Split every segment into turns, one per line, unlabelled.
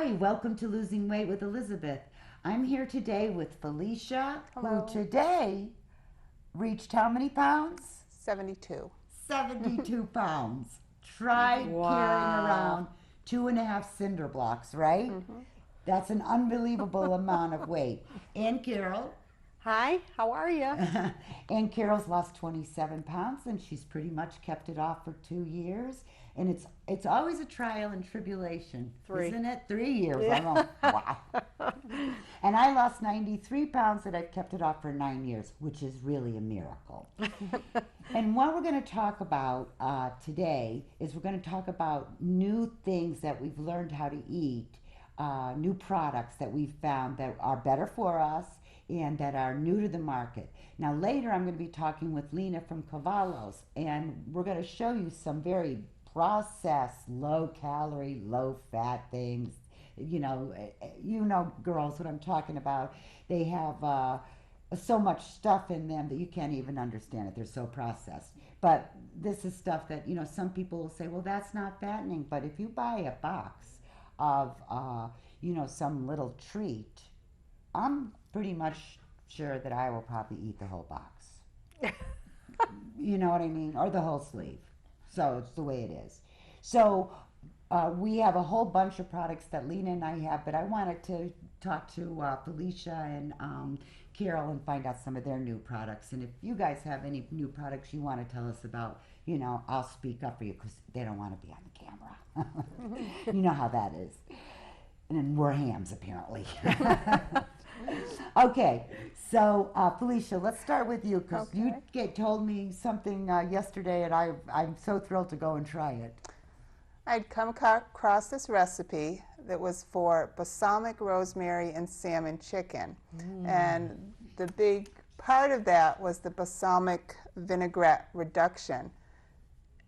Hi, welcome to Losing Weight with Elizabeth. I'm here today with Felicia,
Hello.
who today reached how many pounds?
72.
72 pounds. Try carrying
Wow.
around 2.5 cinder blocks, right?
Mm-hmm.
That's an unbelievable amount of weight. And Carol,
Hi, how are you?
and Carol's lost 27 pounds, and she's pretty much kept it off for 2 years. And it's always a trial and tribulation,
3.
isn't it? 3 years.
Yeah.
I know. Wow. And I lost 93 pounds, and I've kept it off for 9 years, which is really a miracle. And what we're going to talk about today is we're going to talk about new things that we've learned how to eat, new products that we've found that are better for us and that are new to the market. Now later I'm going to be talking with Lena from Cavallos, and we're going to show you some very processed, low calorie, low fat things. Girls, what I'm talking about. They have so much stuff in them that you can't even understand it. They're so processed. But this is stuff that, some people will say, well, that's not fattening. But if you buy a box of, some little treat, I'm pretty much sure that I will probably eat the whole box. You know what I mean? Or the whole sleeve. So it's the way it is. So we have a whole bunch of products that Lena and I have, but I wanted to talk to Felicia and Carol and find out some of their new products. And if you guys have any new products you want to tell us about, I'll speak up for you because they don't want to be on the camera. You know how that is. And we're hams, apparently. Okay, so Felicia, let's start with you because
Okay.
you told me something yesterday, and I'm so thrilled to go and try it.
I'd come across this recipe that was for balsamic rosemary and salmon chicken. And the big part of that was the balsamic vinaigrette reduction,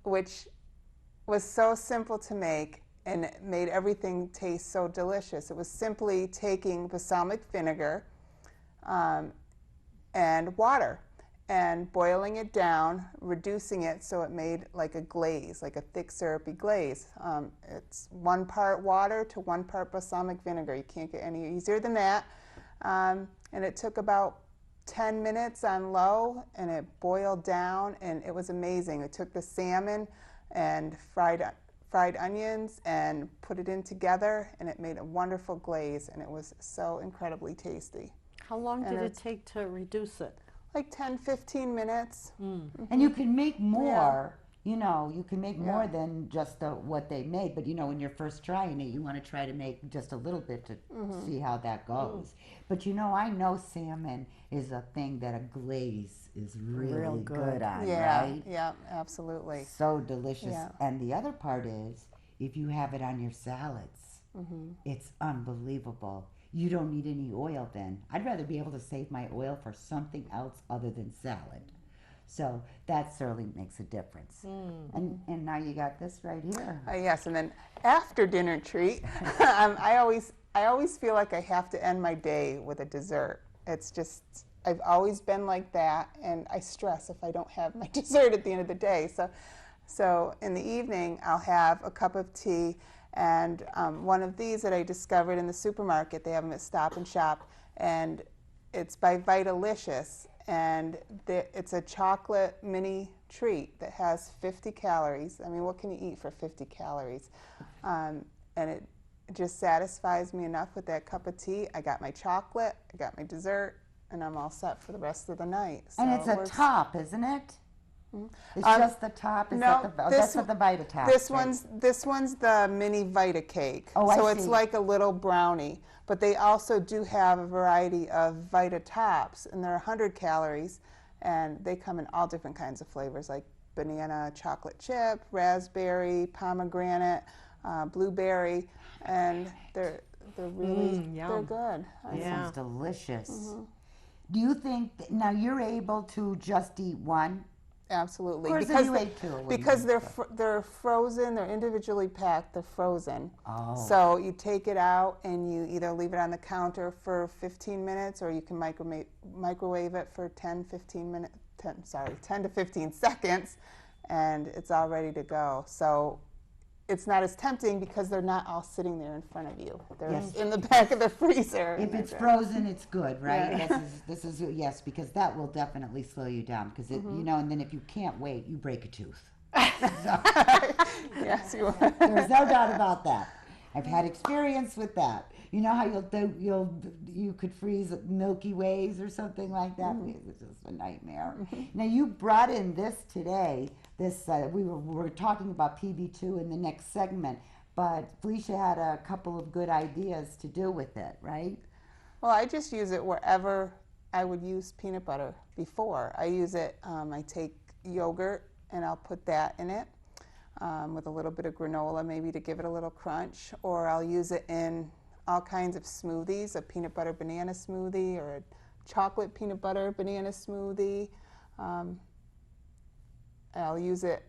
which was so simple to make and it made everything taste so delicious. It was simply taking balsamic vinegar and water and boiling it down, reducing it so it made like a glaze, like a thick syrupy glaze. It's 1 part water to 1 part balsamic vinegar. You can't get any easier than that. And it took about 10 minutes on low, and it boiled down, and it was amazing. It took the salmon and fried onions and put it in together, and it made a wonderful glaze, and it was so incredibly tasty.
How long
And
did it
it's-
take to reduce it?
Like 10, 15 minutes.
And you can make more. You can make more
Yeah.
than just what they made. But when you're first trying it, you want to try to make just a little bit to see how that goes. But I know salmon is a thing that a glaze is really
Real
good
good.
on,
Yeah,
right?
yeah, absolutely.
So delicious.
Yeah.
And the other part is, if you have it on your salads, it's unbelievable. You don't need any oil then. I'd rather be able to save my oil for something else other than salad. So that certainly makes a difference. And now you got this right here.
Yes, and then after dinner treat, I always feel like I have to end my day with a dessert. It's just, I've always been like that, and I stress if I don't have my dessert at the end of the day. So in the evening, I'll have a cup of tea and one of these that I discovered in the supermarket. They have them at Stop and Shop, and it's by Vitalicious, and it's a chocolate mini treat that has 50 calories. I mean, what can you eat for 50 calories? And it just satisfies me enough with that cup of tea. I got my chocolate, I got my dessert, and I'm all set for the rest of the night. So
And it's
it
a
works.
top, isn't it? It's just the top. Is
No,
that's what the Vita top.
This
right?
one's the mini Vita cake.
Oh, I
so it's
see.
like a little brownie. But they also do have a variety of Vita tops, and they're 100 calories, and they come in all different kinds of flavors, like banana chocolate chip, raspberry, pomegranate, blueberry, and they're really they're
yum.
good.
That
Yeah.
sounds delicious. Do you think now you're able to just eat one?
Absolutely.
Of course,
because
if you ate two, it wouldn't
because
be
they're frozen, they're individually packed, they're frozen.
Oh.
So you take it out and you either leave it on the counter for 15 minutes, or you can microwave it for 10 to 15 seconds, and it's all ready to go. So it's not as tempting because they're not all sitting there in front of you. They're in the back of the freezer.
If it's frozen, it's good, right? This is yes, because that will definitely slow you down. Because you know, and then if you can't wait, you break a tooth.
Yes, you are.
There's no doubt about that. I've had experience with that. You know how you could freeze Milky Ways or something like that. It's just a nightmare. Now you brought in this today. This we were talking about PB2 in the next segment, but Felicia had a couple of good ideas to do with it, right?
Well, I just use it wherever I would use peanut butter before. I use it. I take yogurt and I'll put that in it. With a little bit of granola maybe to give it a little crunch, or I'll use it in all kinds of smoothies, a peanut butter banana smoothie or a chocolate peanut butter banana smoothie. I'll use it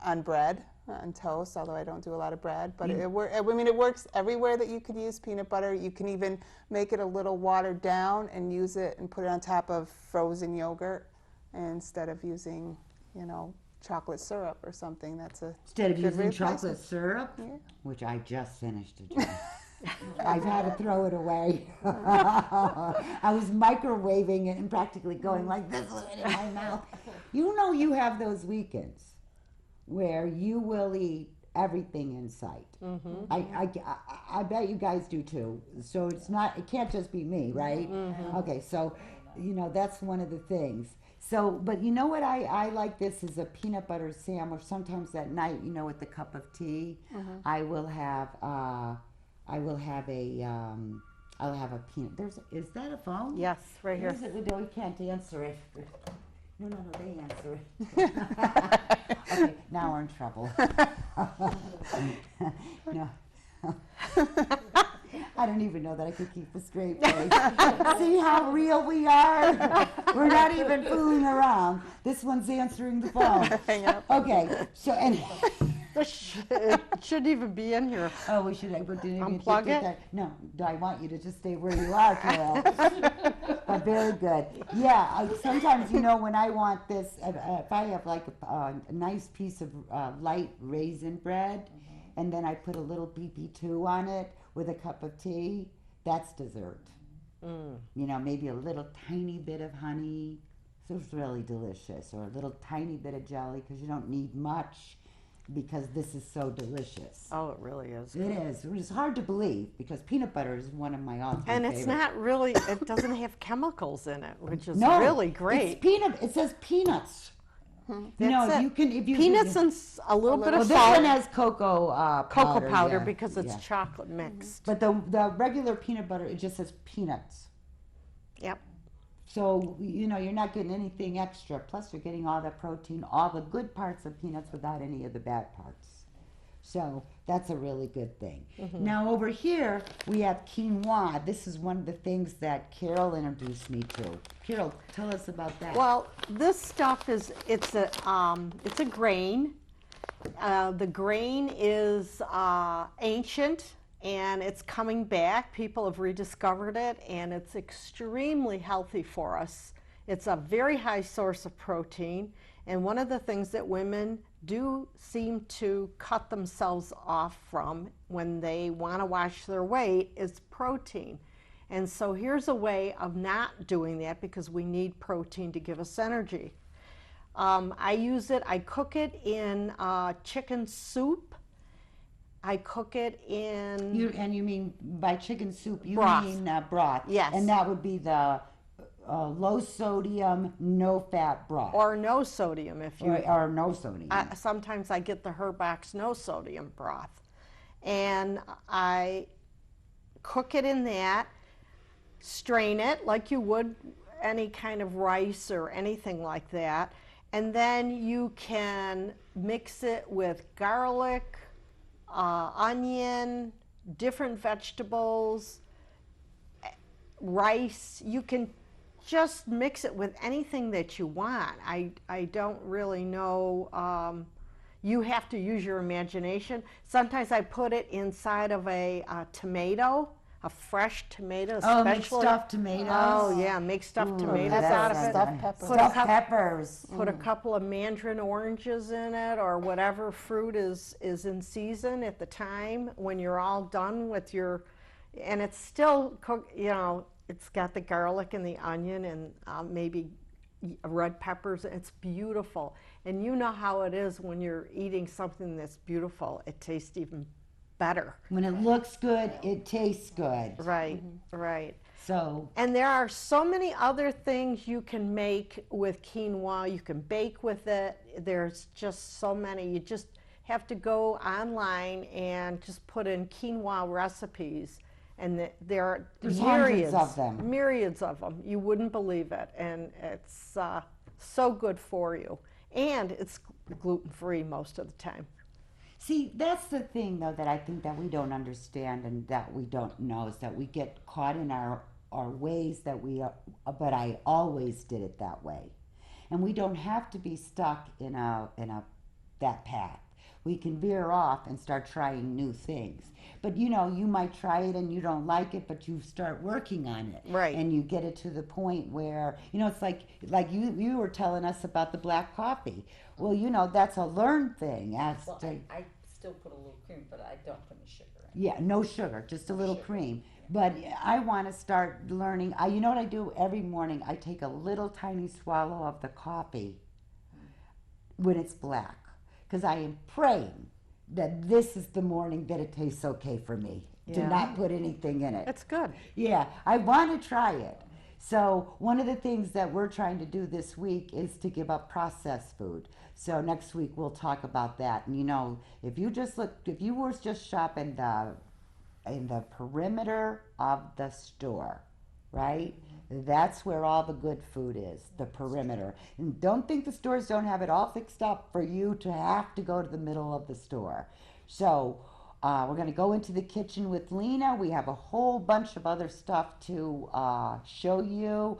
on bread, on toast, although I don't do a lot of bread, but it works everywhere that you could use peanut butter. You can even make it a little watered down and use it and put it on top of frozen yogurt instead of using, chocolate syrup or something. That's a
Instead of
good
using
replacement.
chocolate syrup, which I just finished a jar. I've had to throw it away. I was microwaving it and practically going like this with it in my mouth. You know, you have those weekends where you will eat everything in sight. I bet you guys do too. So it can't just be me, right? Okay, so that's one of the things. So, but you know what I like this is a peanut butter sandwich. Sometimes at night, with the cup of tea, I'll have a peanut. Is that a phone?
Yes, right here.
Is it? No, we can't answer it. No, they answer it. Okay, now we're in trouble. No. I don't even know that I could keep a straight face. See how real we are? We're not even fooling around. This one's answering the phone.
Hang up.
Okay, so and
It shouldn't even be in here.
oh, we should. Didn't even
Unplug
get
it?
that. No, I want you to just stay where you are, Carol. But very good. Yeah, sometimes when I want this, if I have like a nice piece of light raisin bread, and then I put a little PP2 on it with a cup of tea, that's dessert. Maybe a little tiny bit of honey, so it's really delicious, or a little tiny bit of jelly, because you don't need much, because this is so delicious.
Oh, it really is.
It is. It's hard to believe, because peanut butter is one of my all-time
And
favorites.
it's not really, it doesn't have chemicals in it, which is
No,
really
it's
great.
It says peanuts.
That's it.
You can if you
Peanuts and a little bit
well,
of
this
salt.
one has cocoa
Powder
yeah,
because it's
yeah.
chocolate mixed.
But the regular peanut butter, it just says peanuts.
Yep.
So, you're not getting anything extra. Plus, you're getting all the protein, all the good parts of peanuts without any of the bad parts. So, that's a really good thing. Now, over here, we have quinoa. This is one of the things that Carol introduced me to. Carol, tell us about that.
Well, this stuff it's a grain. The grain is ancient and it's coming back. People have rediscovered it and it's extremely healthy for us. It's a very high source of protein, and one of the things that women do seem to cut themselves off from when they want to watch their weight is protein. And so here's a way of not doing that, because we need protein to give us energy. I cook it in chicken soup. I cook it in...
You mean by chicken soup, you
Broth.
mean broth.
Yes.
And that would be the low sodium, no fat broth.
Or no sodium if you...
Or no sodium.
Sometimes I get the Herbox no sodium broth. And I cook it in that, strain it like you would any kind of rice or anything like that. And then you can mix it with garlic, onion, different vegetables, rice. You can just mix it with anything that you want. I don't really know. You have to use your imagination. Sometimes I put it inside of a tomato. a fresh tomato,
Oh, make
especially.
stuffed tomatoes.
Oh yeah, make stuffed
Ooh,
tomatoes
that's
out of
nice.
it.
Stuffed peppers.
Put a
Stuffed
cup-
peppers.
Put a couple of mandarin oranges in it, or whatever fruit is in season at the time when you're all done with your, and it's still cook. You know, it's got the garlic and the onion and maybe red peppers. It's beautiful, and you know how it is when you're eating something that's beautiful. It tastes even better.
When it looks good, it tastes good.
Right, right.
So,
And there are so many other things you can make with quinoa. You can bake with it. There's just so many. You just have to go online and just put in quinoa recipes. And there are
There's hundreds
myriads
of them.
Myriads of them. You wouldn't believe it. And it's so good for you. And it's gluten-free most of the time.
see, that's the thing, though, that I think that we don't understand and that we don't know is that we get caught in our ways that but I always did it that way. And we don't have to be stuck in that path. We can veer off and start trying new things. But you know, you might try it and you don't like it, but you start working on it.
Right.
And you get it to the point where, you know, it's like you were telling us about the black coffee. Well, you know, that's a learned thing.
Well, I still put a little cream, but I don't put any sugar in.
Yeah, no sugar, just a little cream. But I want to start learning. You know what I do every morning? I take a little tiny swallow of the coffee when it's black, because I am praying that this is the morning that it tastes okay for me.
Yeah.
To not put anything in it.
It's good.
Yeah, I want to try it. So one of the things that we're trying to do this week is to give up processed food. So next week we'll talk about that. And you know, if you were just shopping in the perimeter of the store, right? That's where all the good food is, the perimeter. And don't think the stores don't have it all fixed up for you to have to go to the middle of the store. So we're going to go into the kitchen with Lena. We have a whole bunch of other stuff to show you.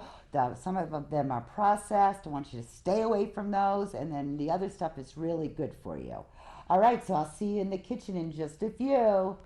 Some of them are processed. I want you to stay away from those. And then the other stuff is really good for you. All right, so I'll see you in the kitchen in just a few.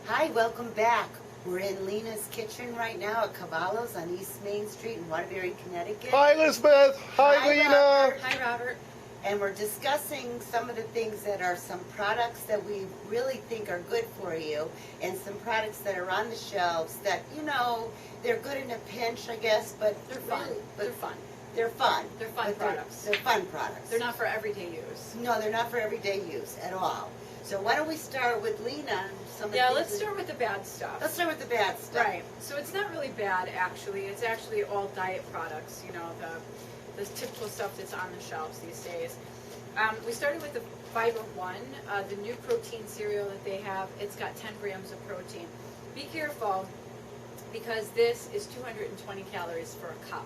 Hi, welcome back. We're in Lena's kitchen right now at Cavallo's on East Main Street in Waterbury, Connecticut.
Hi, Elizabeth. Hi, Lena.
Robert.
Hi, Robert.
And we're discussing some of the things that are some products that we really think are good for you, and some products that are on the shelves that, you know, they're good in a pinch, I guess, but
They're fun.
really-
They're fun.
They're fun.
They're fun
But
products.
They're fun products.
They're not for everyday use.
No, they're not for everyday use at all. So why don't we start with Lena? And some of the
Yeah,
things
let's
that-
start with the bad stuff.
Let's start with the bad stuff.
Right. So it's not really bad, actually. It's actually all diet products, you know, the typical stuff that's on the shelves these days. We started with the Fiber One, the new protein cereal that they have. It's got 10 grams of protein. Be careful, because this is 220 calories for a cup.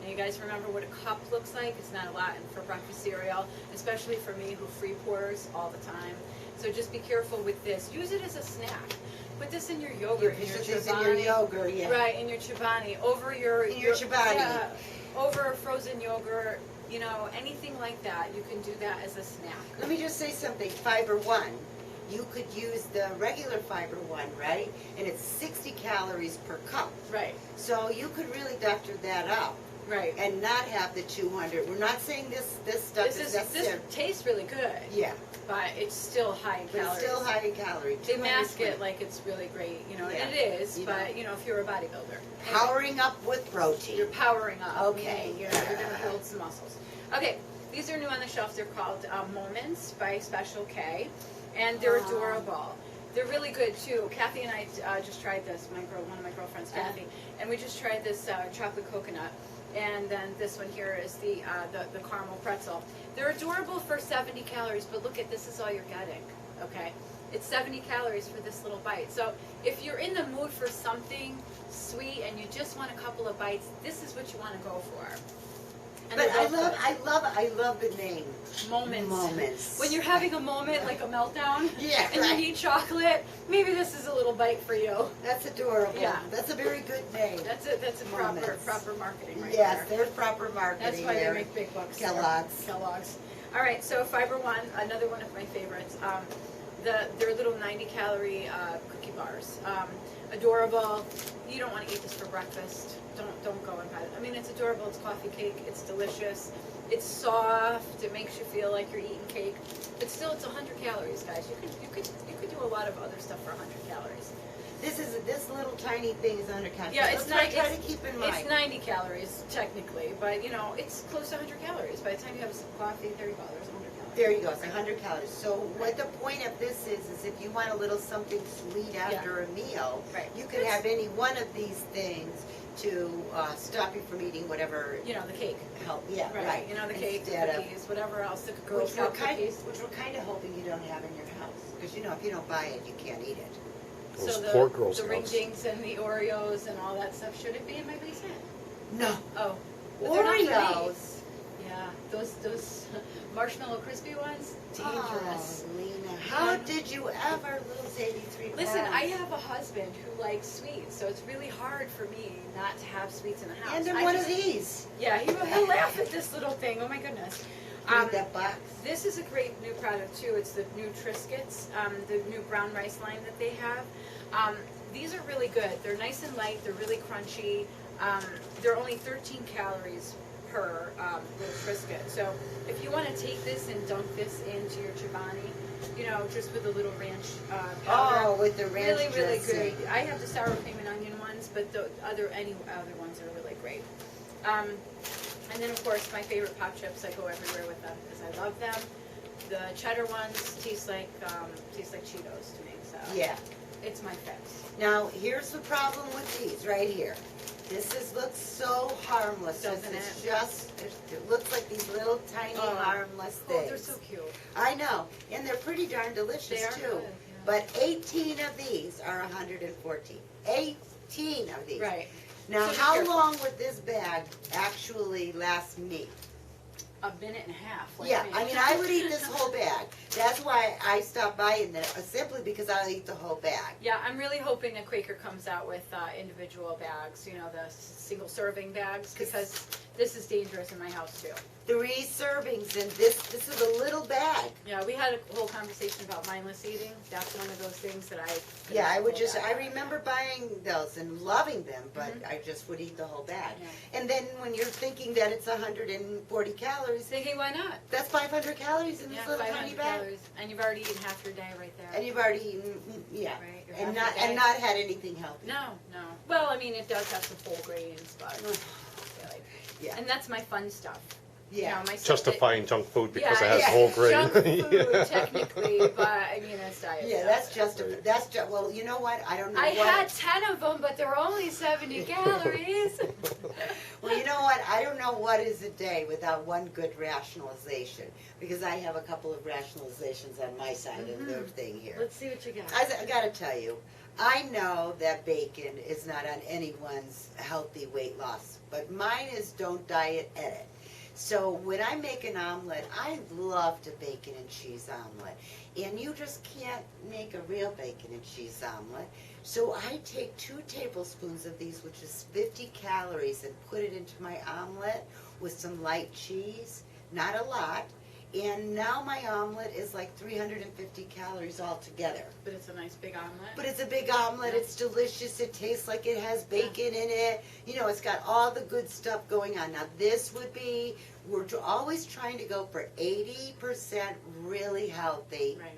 And you guys remember what a cup looks like? It's not a lot for breakfast cereal, especially for me who free pours all the time. So just be careful with this. Use it as a snack. Put this in your yogurt, in your
Put this in
Chobani.
your yogurt, yeah.
Right, in your Chobani, over your
Chobani.
Yeah, over frozen yogurt, you know, anything like that. You can do that as a snack.
Let me just say something. Fiber One. You could use the regular Fiber One, right? And it's 60 calories per cup.
Right,
So you could really doctor that up
right.
and not have the 200. We're not saying this stuff is necessary.
This tastes really good,
Yeah,
but it's still high in
but
calories.
it's still high in calorie.
They mask
220.
it like it's really great, you know,
Yeah.
and it is,
You
but
know.
you know, if you're a bodybuilder.
Powering up with protein.
You're powering up.
Okay.
Meaning, you're going to build some muscles. Okay, these are new on the shelf. They're called Moments by Special K, and they're adorable. They're really good too. Kathy and I just tried this. One of my girlfriends, Kathy, and we just tried this chocolate coconut. And then this one here is the caramel pretzel. They're adorable for 70 calories, but look at this is all you're getting. Okay, it's 70 calories for this little bite. So if you're in the mood for something sweet and you just want a couple of bites, this is what you want to go for. And
But
they're both good.
I I love the name.
Moments.
Moments.
When you're having a moment, like a meltdown,
Yeah,
and
right.
you need chocolate, maybe this is a little bite for you.
That's adorable.
Yeah.
That's a very good name.
That's a
Moments.
proper marketing right
Yes,
there.
there's proper marketing
That's why
there.
they make big bucks.
Kellogg's.
Kellogg's. All right, so Fiber One, another one of my favorites. Their little 90-calorie cookie bars. Adorable. You don't want to eat this for breakfast. Don't go and buy it. I mean, it's adorable. It's coffee cake. It's delicious. It's soft. It makes you feel like you're eating cake. But still, it's 100 calories, guys. You could do a lot of other stuff for 100 calories.
This little tiny thing is 100 calories.
Yeah,
That's
it's
what I
not.
try to keep in mind.
It's 90 calories technically, but you know, it's close to 100 calories. By the time you have some coffee, there you go. There's 100 calories.
There you go. It's 100 calories. So what the point of this is if you want a little something sweet after a meal,
Right.
you could have any one of these things to stop you from eating whatever
You know, the cake.
help. Yeah, right.
You know, the cake, the
Instead of-
cookies, whatever else. The Girl
Which we're
Scout cookies.
kind of hoping you don't have in your house, because you know if you don't buy it, you can't eat it.
Those
So
poor Girl
the ring
Scouts.
dings and the Oreos and all that stuff, should it be in my basement?
No.
Oh, but they're not for me.
Oreos.
Yeah, those marshmallow crispy ones, dangerous.
Oh, Lena, how did you ever lose 83 pounds?
Listen, I have a husband who likes sweets, so it's really hard for me not to have sweets in the house.
And then
I
one
just-
of these.
Yeah, he'll laugh at this little thing. Oh my goodness.
Read that box.
This is a great new product too. It's the new Triscuits, the new brown rice line that they have. These are really good. They're nice and light. They're really crunchy. They're only 13 calories per little Triscuit. So if you want to take this and dunk this into your Chobani, you know, just with a little ranch powder.
Oh, with the ranch
Really, really
dressing.
good. I have the sour cream and onion ones, but any other ones are really great. And then, of course, my favorite pop chips. I go everywhere with them because I love them. The cheddar ones taste like Cheetos to me. So
Yeah.
it's my fix.
Now, here's the problem with these right here. Looks so harmless.
Doesn't
It's
it?
just, it looks like these little tiny
Oh.
harmless
Oh,
things.
they're so cute.
I know, and they're pretty darn delicious
They are
too.
good, yeah.
But 18 of these are 114. 18 of these.
Right.
Now,
So be
how
careful.
long would this bag actually last me?
A minute and a half. Like
Yeah,
me.
I mean, I would eat this whole bag. That's why I stopped buying them, simply because I'll eat the whole bag.
Yeah, I'm really hoping that Quaker comes out with individual bags, you know, the single serving bags, because this is dangerous in my house too.
3 servings, and this is a little bag.
Yeah, we had a whole conversation about mindless eating. That's one of those things that I.
Yeah, I would
finish
just,
the whole
I
bag.
remember buying those and loving them, but I just would eat the whole bag.
Yeah.
And then when you're thinking that it's 140 calories,
Thinking, why not?
that's 500 calories in
Yeah,
this little tiny
500
bag.
calories, and you've already eaten half your day right there.
And you've already eaten, yeah,
Right, you're
and
half
not
your day.
had anything healthy.
No. Well, I mean, it does have some whole grains, but I feel like-
Yeah.
and that's my fun stuff.
Yeah.
You know, my stuff
Justifying junk food because
yeah,
it has
yeah.
whole grain.
Junk food, technically, but I mean, it's diet.
Yeah,
stuff.
that's just, well, you know what, I don't know
I
what.
had 10 of them, but they're only 70 calories.
Well, you know what, I don't know what is a day without one good rationalization, because I have a couple of rationalizations on my side of the thing here.
Let's see what you got.
I gotta tell you, I know that bacon is not on anyone's healthy weight loss, but mine is don't diet, edit. So when I make an omelet, I love to bacon and cheese omelet. And you just can't make a real bacon and cheese omelet. So I take 2 tablespoons of these, which is 50 calories, and put it into my omelet with some light cheese, not a lot. And now my omelet is like 350 calories altogether.
But it's a nice big omelet.
But it's a big omelet, it's delicious, it tastes like it has bacon in it. You know, it's got all the good stuff going on. Now this would be, we're always trying to go for 80% really healthy,
Right.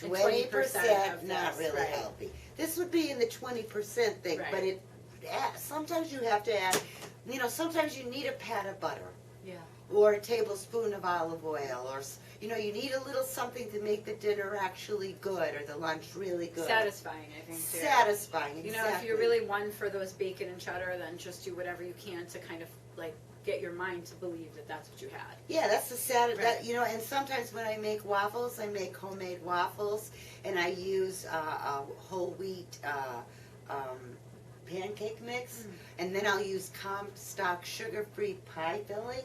And
20%
of
not
this,
really
right.
healthy. This would be in the 20% thing,
Right.
but sometimes you have to add, you know, sometimes you need a pat of butter.
Yeah.
Or a tablespoon of olive oil, or, you know, you need a little something to make the dinner actually good, or the lunch really good.
Satisfying, I think, too.
Satisfying,
You
exactly.
know, if you're really one for those bacon and cheddar, then just do whatever you can to kind of, like, get your mind to believe that that's what you had.
Yeah, that's the sad,
Right.
that, you know, and sometimes when I make waffles, I make homemade waffles, and I use a whole wheat pancake mix, and then I'll use Comstock sugar-free pie filling.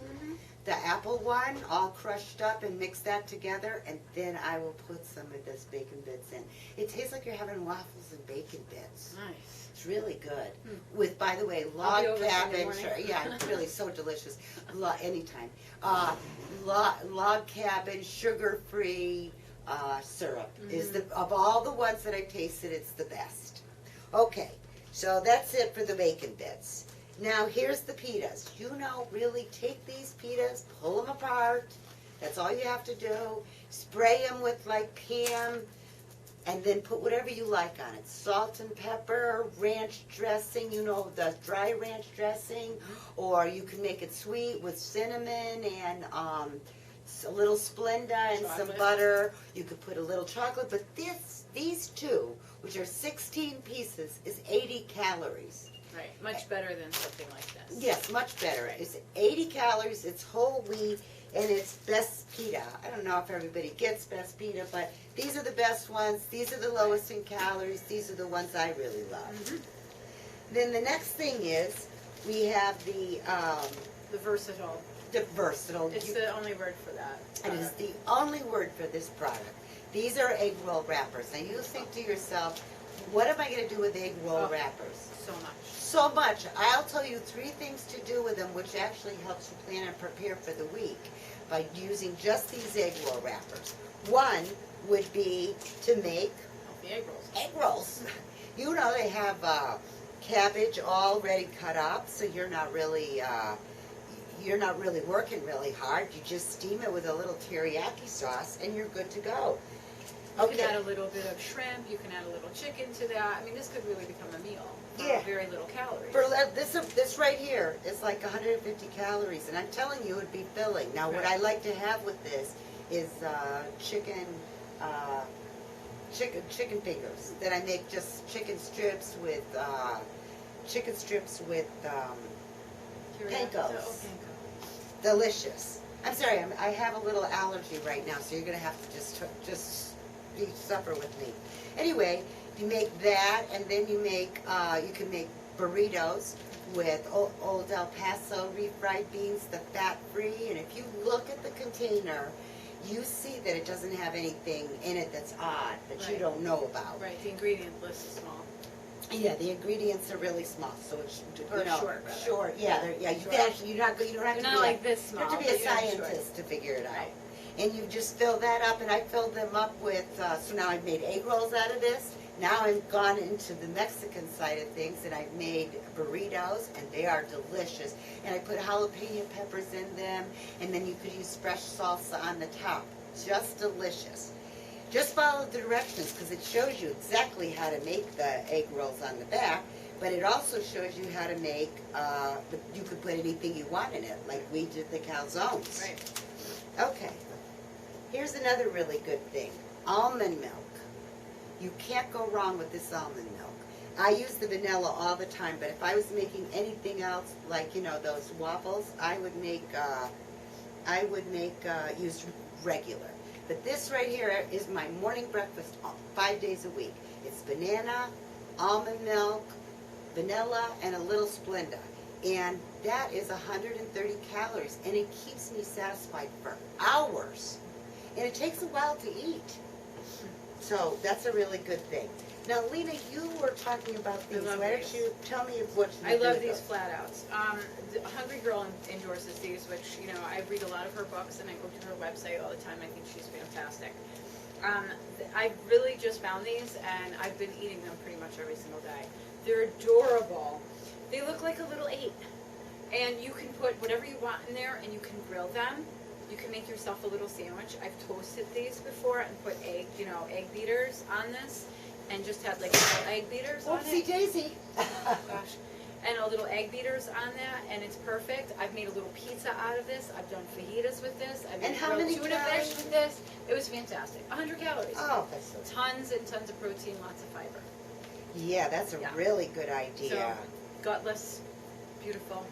the apple one all crushed up and mix that together, and then I will put some of this bacon bits in. It tastes like you're having waffles and bacon bits.
Nice.
It's really good. With, by the way,
I'll be
log
over Sunday
cabbage.
morning.
Yeah, it's really so delicious. Anytime. Log cabbage, sugar-free syrup is the of all the ones that I tasted, it's the best. Okay, so that's it for the bacon bits. Now here's the pitas. You know, really take these pitas, pull them apart. That's all you have to do. Spray them with like Pam, and then put whatever you like on it. Salt and pepper, ranch dressing, you know, the dry ranch dressing, or you can make it sweet with cinnamon and a little Splenda and some
Chocolate.
butter. You could put a little chocolate, but these two, which are 16 pieces, is 80 calories.
Right, much better than something like this.
Yes, much better. It's 80 calories, it's whole wheat, and it's best pita. I don't know if everybody gets best pita, but these are the best ones. These are the lowest in calories. These are the ones I really love. Then the next thing is we have the
versatile.
versatile.
It's the only word for that.
It is the only word for this product. These are egg roll wrappers. Now you think to yourself, what am I going to do with egg roll wrappers?
So much.
So much. I'll tell you 3 things to do with them, which actually helps you plan and prepare for the week by using just these egg roll wrappers. One would be to make
The egg rolls.
egg rolls. You know they have cabbage already cut up, so you're not really working really hard. You just steam it with a little teriyaki sauce, and you're good to go.
You can add a little bit of shrimp. You can add a little chicken to that. I mean, this could really become a meal. For
Yeah.
very little calories.
For this right here is like 150 calories, and I'm telling you, it'd be filling. Now, what I like to have with this is chicken fingers that I make just chicken strips with
Teriyaki.
Pancos.
Oh, panko.
delicious. I'm sorry, I have a little allergy right now, so you're gonna have to just suffer with me. Anyway, you make that, and then you can make burritos with Old El Paso refried beans, the fat-free. And if you look at the container, you see that it doesn't have anything in it that's odd that you
Right.
don't know about.
Right, the ingredient list is small.
Yeah, the ingredients are really small, so it's
Or short, rather.
Short, yeah, you
Short.
can actually you don't have
They're
to
not
be
like this small.
you have to be a
but you're short.
scientist to figure it out.
Right.
And you just fill that up, and I filled them up with, so now I've made egg rolls out of this. Now I've gone into the Mexican side of things, and I've made burritos, and they are delicious. And I put jalapeno peppers in them, and then you could use fresh salsa on the top. Just delicious. Just follow the directions, because it shows you exactly how to make the egg rolls on the back, but it also shows you how to make, you could put anything you want in it, like we did the calzones.
Right.
Okay. Here's another really good thing. Almond milk. You can't go wrong with this almond milk. I use the vanilla all the time, but if I was making anything else, like, you know, those waffles, I would use regular. But this right here is my morning breakfast 5 days a week. It's banana, almond milk, vanilla, and a little Splenda. And that is 130 calories, and it keeps me satisfied for hours. And it takes a while to eat. So that's a really good thing. Now, Lena, you were talking about these.
love
Why don't
these.
you tell me what you
I
do
love
with
these
those?
flat outs. The Hungry Girl endorses these, which, you know, I read a lot of her books and I go to her website all the time. I think she's fantastic. I really just found these and I've been eating them pretty much every single day. They're adorable. They look like a little 8. And you can put whatever you want in there and you can grill them. You can make yourself a little sandwich. I've toasted these before and put egg beaters on this and just had like little egg beaters on
Oopsie
it.
daisy.
Gosh. And a little egg beaters on that, and it's perfect. I've made a little pizza out of this. I've done fajitas with this. I've
And
made
how
grilled
many
tuna
calories?
fish with this. It was fantastic. 100 calories.
Oh, that's so
Tons and tons of protein, lots of fiber.
Yeah, that's a
Yeah.
really good idea.
So, gutless, beautiful,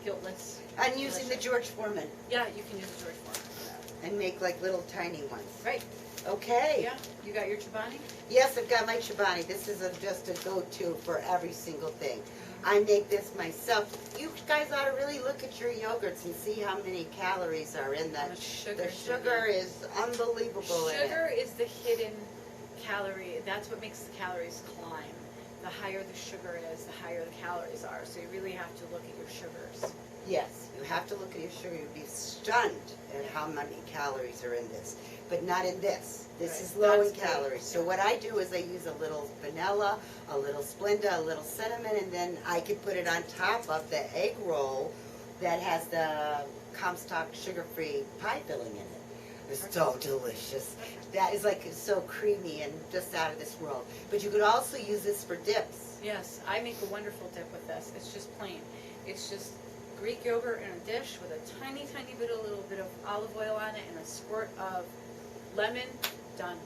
guiltless.
I'm using the
delicious.
George Foreman
Yeah, you can use the George Foreman for that.
and make like little tiny ones.
Right.
Okay.
Yeah. You got your Chobani?
Yes, I've got my Chobani. This is just a go-to for every single thing. I make this myself. You guys ought to really look at your yogurts and see how many calories are in
How
that.
much sugar
The
is in
sugar
it.
is unbelievable in
Sugar
it.
is the hidden calorie. That's what makes the calories climb. The higher the sugar is, the higher the calories are. So you really have to look at your sugars.
Yes, you have to look at your sugar. You'd be stunned at how many calories are in this, but not in this. This
Right.
is low in
That's great.
calories. So what I do is I use a little vanilla, a little Splenda, a little cinnamon, and then I can put it on top of the egg roll that has the Comstock sugar-free pie filling in it. It's so delicious. That is like so creamy and just out of this world. But you could also use this for dips.
Yes, I make a wonderful dip with this. It's just plain. It's just Greek yogurt in a dish with a tiny, tiny bit, a little bit of olive oil on it and a squirt of lemon. Done.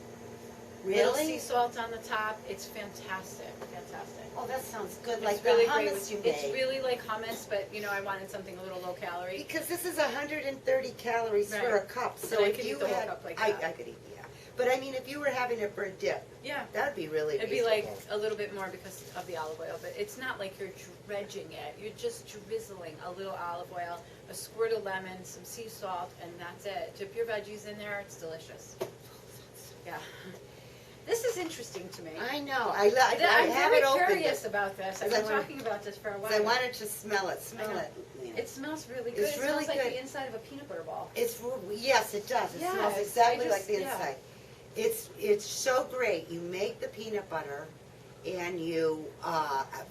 Little sea
Really?
salt on the top. It's fantastic. Fantastic.
Oh, that sounds good.
It's
Like
really
the
great.
hummus you
It's
made.
really like hummus, but you know, I wanted something a little low calorie.
Because this is 130 calories for a
Right.
cup. So
And I
if
could
you
eat the whole
had,
cup like
I
that.
could eat, yeah. But I mean, if you were having it for a dip,
Yeah.
that would be really
It'd be like
reasonable.
a little bit more because of the olive oil, but it's not like you're dredging it. You're just drizzling a little olive oil, a squirt of lemon, some sea salt, and that's it. Dip your veggies in there. It's delicious. Yeah. This is interesting to me.
I know. I
I'm
have
very
it open.
curious about this. I've
Because I
been
wanna-
talking about this for a while.
I wanted to smell it. Smell
know.
it. Lena.
It smells really good.
It's
It
really
smells like
good.
the inside of a peanut butter ball.
It's yes, it does. It
Yes,
smells
I
exactly
just-
like the
yeah.
inside. It's so great. You make the peanut butter, and you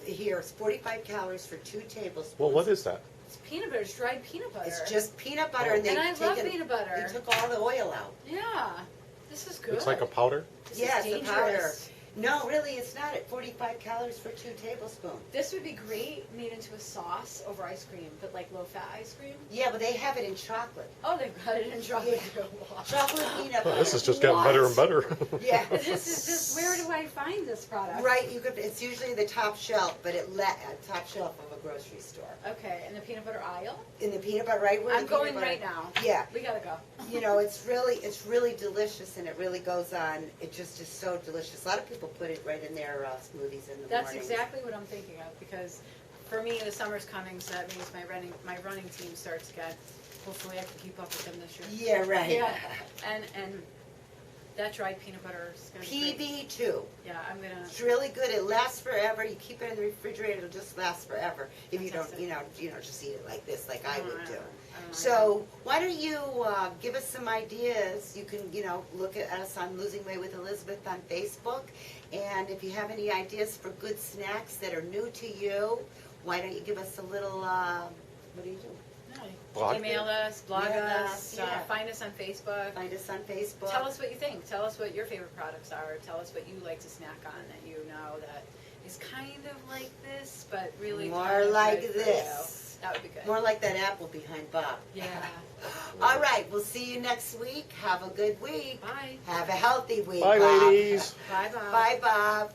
here's 45 calories for 2 tablespoons.
Well, what is that?
It's peanut butter. It's dried peanut butter.
It's just peanut butter,
Oh.
and they
And I love
taken-
peanut butter.
They took all the oil out.
Yeah. This is good.
It's like a powder?
This
Yeah,
is
it's a powder.
dangerous.
No, really, it's not. At 45 calories for 2 tablespoons.
This would be great made into a sauce over ice cream, but like low-fat ice cream.
Yeah, but they have it in chocolate.
Oh, they've got it in chocolate.
Chocolate peanut
Oh,
butter.
this is just getting better and better.
Yeah.
This is just, where do I find this product?
Right, you could. It's usually the top shelf, but top shelf of a grocery store.
Okay, in the peanut butter aisle?
In the peanut butter, right where
I'm
the peanut
going
butter-
right now.
Yeah,
We gotta go.
you know, it's really delicious, and it really goes on. It just is so delicious. A lot of people put it right in their smoothies in the
That's
morning.
exactly what I'm thinking of, because for me, the summer's coming, so that means my running team starts again. Hopefully I can keep up with them this year.
Yeah, right.
Yeah, and that dried peanut butter is gonna be great.
PB2.
Yeah, I'm gonna,
It's really good. It lasts forever. You keep it in the refrigerator, it'll just last forever. If you don't,
Fantastic.
you know, just eat it like this, like I would do.
I don't know.
So why don't you give us some ideas? You can, look at us on Losing Weight with Elizabeth on Facebook. And if you have any ideas for good snacks that are new to you, why don't you give us a little, what do you do?
Blog?
Email us, blog
Yeah,
us,
yeah.
Find us on Facebook.
Find us on Facebook.
Tell us what you think. Tell us what your favorite products are. Tell us what you like to snack on that you know that is kind of like this, but really
More
kind of
like
good for
this.
you. That would be good.
More like that apple behind Bob.
Yeah.
All right, we'll see you next week. Have a good week.
Bye.
Have a healthy week.
Bye,
Bob.
ladies.
Bye, Bob.
Bye, Bob.